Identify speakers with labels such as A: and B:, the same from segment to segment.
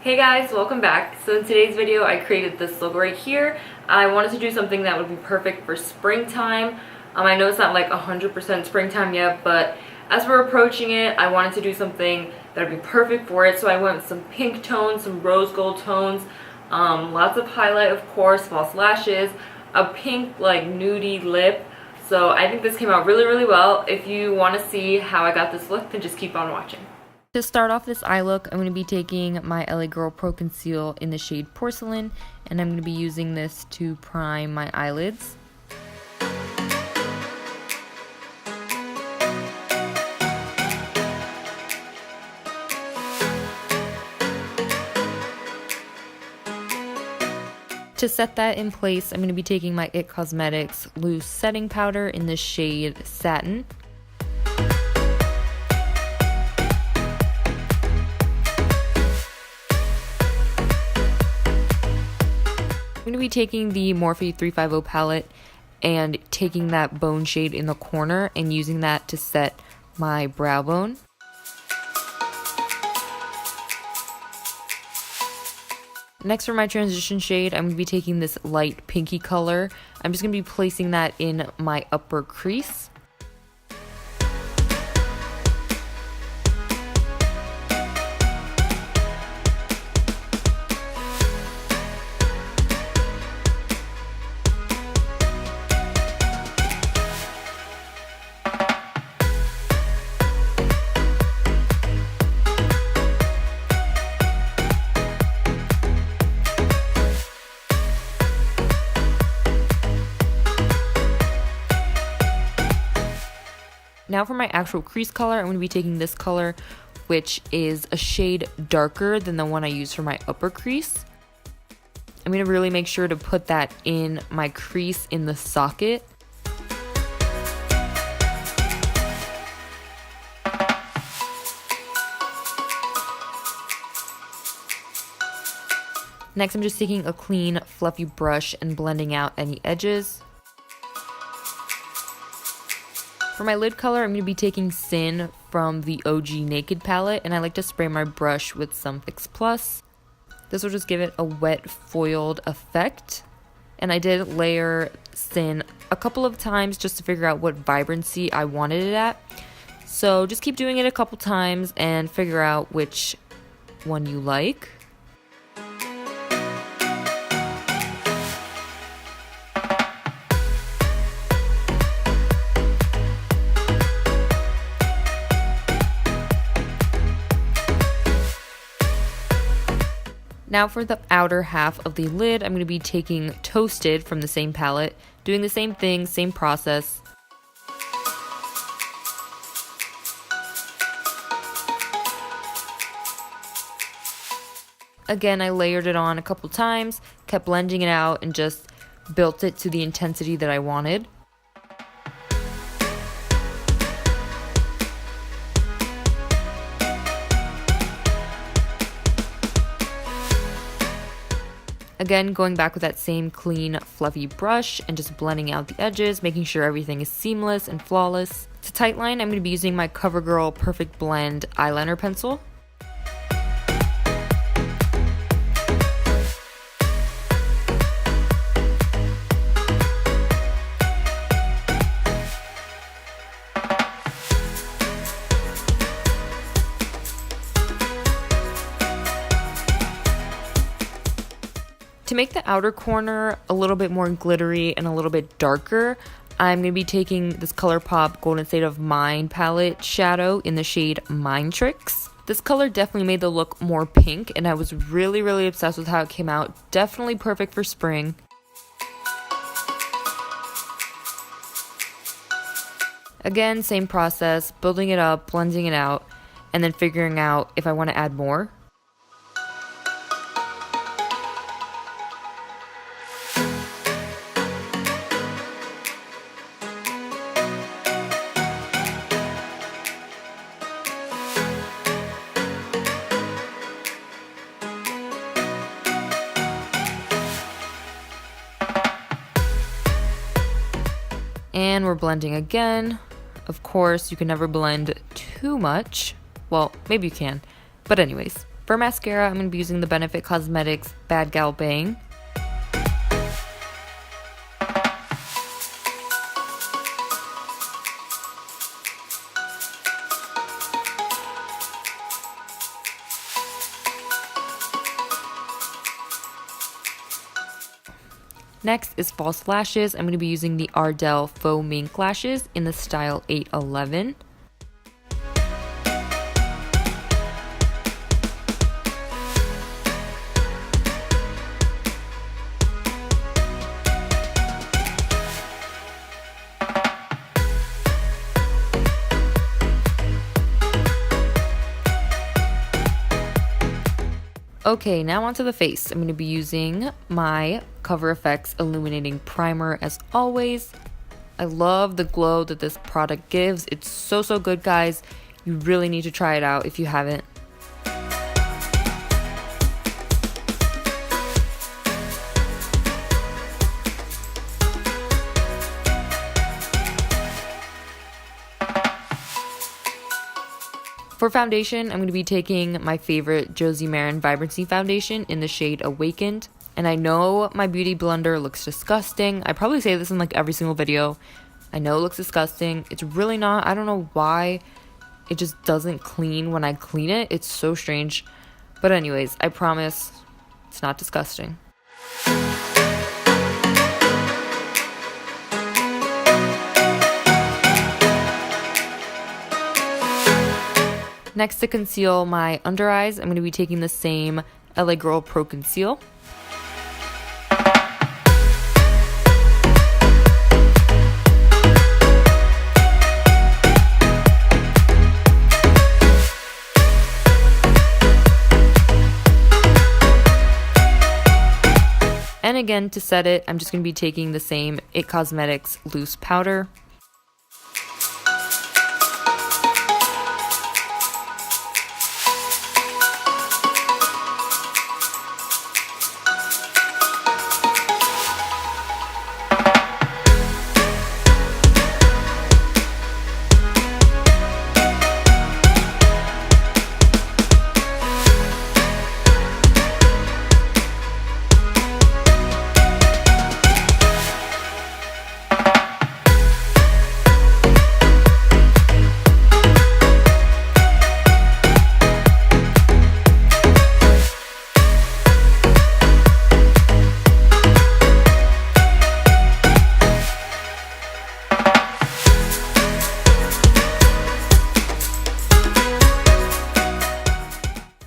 A: Hey guys, welcome back. So in today's video I created this look right here. I wanted to do something that would be perfect for springtime. I know it's not like 100% springtime yet, but as we're approaching it, I wanted to do something that would be perfect for it. So I went with some pink tones, some rose gold tones, lots of highlight, of course, false lashes, a pink like nudie lip. So I think this came out really well. If you want to see how I got this look, then just keep on watching. To start off this eye look, I'm going to be taking my LA Girl Pro Conceal in the shade Porcelain, and I'm going to be using this to prime my eyelids. To set that in place, I'm going to be taking my IT Cosmetics loose setting powder in the shade Satin. I'm going to be taking the Morphe 350 palette and taking that bone shade in the corner and using that to set my brow bone. Next, for my transition shade, I'm going to be taking this light pinky color. I'm just going to be placing that in my upper crease. Now for my actual crease color, I'm going to be taking this color, which is a shade darker than the one I use for my upper crease. I'm going to really make sure to put that in my crease in the socket. Next, I'm just taking a clean, fluffy brush and blending out any edges. For my lid color, I'm going to be taking Sin from the OG Naked palette, and I like to spray my brush with some Fix Plus. This will just give it a wet foiled effect. And I did layer Sin a couple of times just to figure out what vibrancy I wanted it at. So just keep doing it a couple times and figure out which one you like. Now for the outer half of the lid, I'm going to be taking Toasted from the same palette, doing the same thing, same process. Again, I layered it on a couple times, kept blending it out, and just built it to the intensity that I wanted. Again, going back with that same clean, fluffy brush and just blending out the edges, making sure everything is seamless and flawless. To tightline, I'm going to be using my Covergirl Perfect Blend eyeliner pencil. To make the outer corner a little bit more glittery and a little bit darker, I'm going to be taking this ColourPop Golden State of Mind palette shadow in the shade Mind Tricks. This color definitely made the look more pink, and I was really obsessed with how it came out. Definitely perfect for spring. Again, same process, building it up, blending it out, and then figuring out if I want to add more. And we're blending again. Of course, you can never blend too much. Well, maybe you can. But anyways, For mascara, I'm going to be using the Benefit Cosmetics Bad Gal Bang. Next is false lashes. I'm going to be using the Ardell Faux Mink lashes in the style 811. Okay, now onto the face. I'm going to be using my Coverfx Illuminating Primer as always. I love the glow that this product gives. It's so good, guys. You really need to try it out if you haven't. For foundation, I'm going to be taking my favorite Josie Maran Vibrancy foundation in the shade Awakened. And I know my beauty blender looks disgusting. I probably say this in like every single video. I know it looks disgusting. It's really not. I don't know why it just doesn't clean when I clean it. It's so strange. But anyways, I promise it's not disgusting. Next, to conceal my under eyes, I'm going to be taking the same LA Girl Pro Conceal. And again, to set it, I'm just going to be taking the same It Cosmetics loose powder.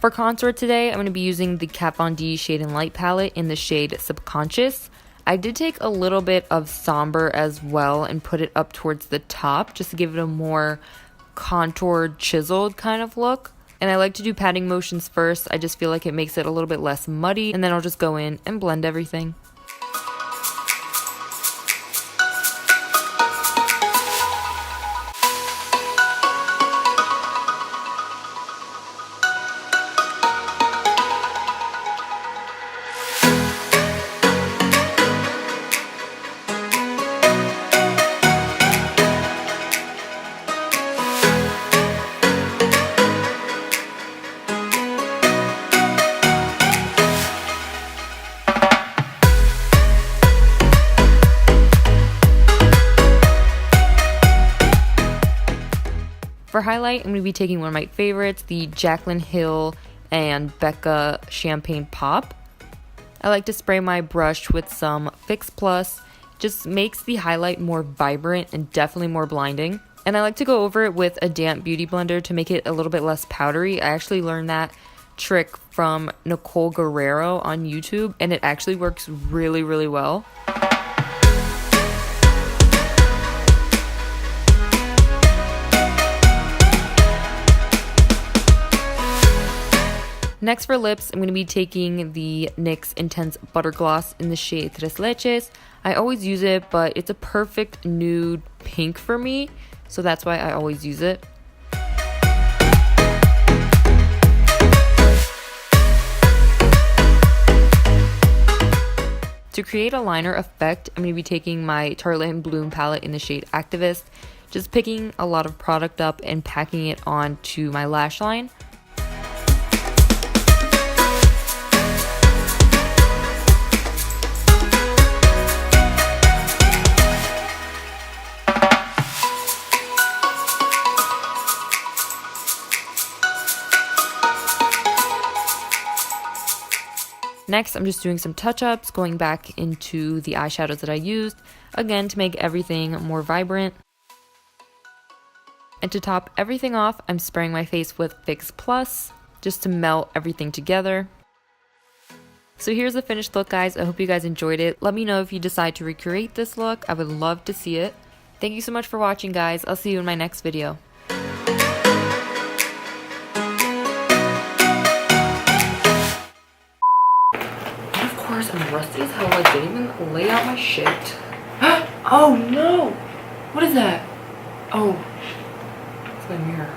A: For contour today, I'm going to be using the Kat Von D Shade and Light palette in the shade Subconscious. I did take a little bit of Sombre as well and put it up towards the top just to give it a more contoured, chiseled kind of look. And I like to do patting motions first. I just feel like it makes it a little bit less muddy, and then I'll just go in and blend everything. For highlight, I'm going to be taking one of my favorites, the Jaclyn Hill and Becca Champagne Pop. I like to spray my brush with some Fix Plus. Just makes the highlight more vibrant and definitely more blinding. And I like to go over it with a damp beauty blender to make it a little bit less powdery. I actually learned that trick from Nicole Guerrero on YouTube, and it actually works really well. Next, for lips, I'm going to be taking the NYX Intense Butter Gloss in the shade Tres Leches. I always use it, but it's a perfect nude pink for me, so that's why I always use it. To create a liner effect, I'm going to be taking my Tartelette & Bloom palette in the shade Activist, just picking a lot of product up and packing it onto my lash line. Next, I'm just doing some touch-ups, going back into the eyeshadows that I used, again to make everything more vibrant. And to top everything off, I'm spraying my face with Fix Plus, just to melt everything together. So here's the finished look, guys. I hope you guys enjoyed it. Let me know if you decide to recreate this look. I would love to see it. Thank you so much for watching, guys. I'll see you in my next video. Of course, I'm rusty as hell. I didn't even lay out my shit. Oh no! What is that? Oh, it's my mirror.